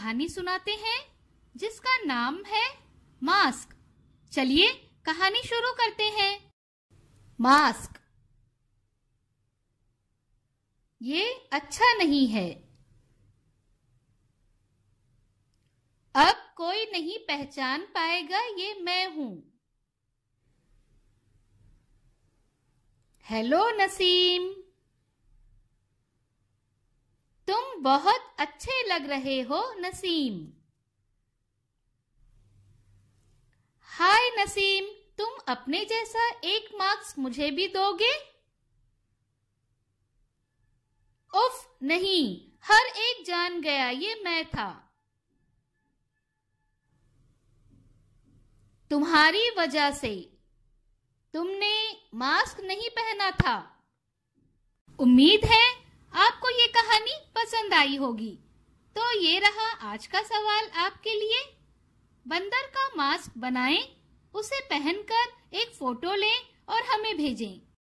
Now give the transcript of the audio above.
कहानी सुनाते हैं जिसका नाम है मास्क। चलिए कहानी शुरू करते हैं। मास्क। ये अच्छा नहीं है। अब कोई नहीं पहचान पाएगा ये मैं हूं। हेलो नसीम, तुम बहुत अच्छे लग रहे हो नसीम। हाय नसीम, तुम अपने जैसा एक मास्क मुझे भी दोगे? उफ नहीं, हर एक जान गया ये मैं था। तुम्हारी वजह से। तुमने मास्क नहीं पहना था। उम्मीद है आपको ये कहानी पसंद आई होगी। तो ये रहा आज का सवाल आपके लिए। बंदर का मास्क बनाएं, उसे पहनकर एक फोटो लें और हमें भेजें।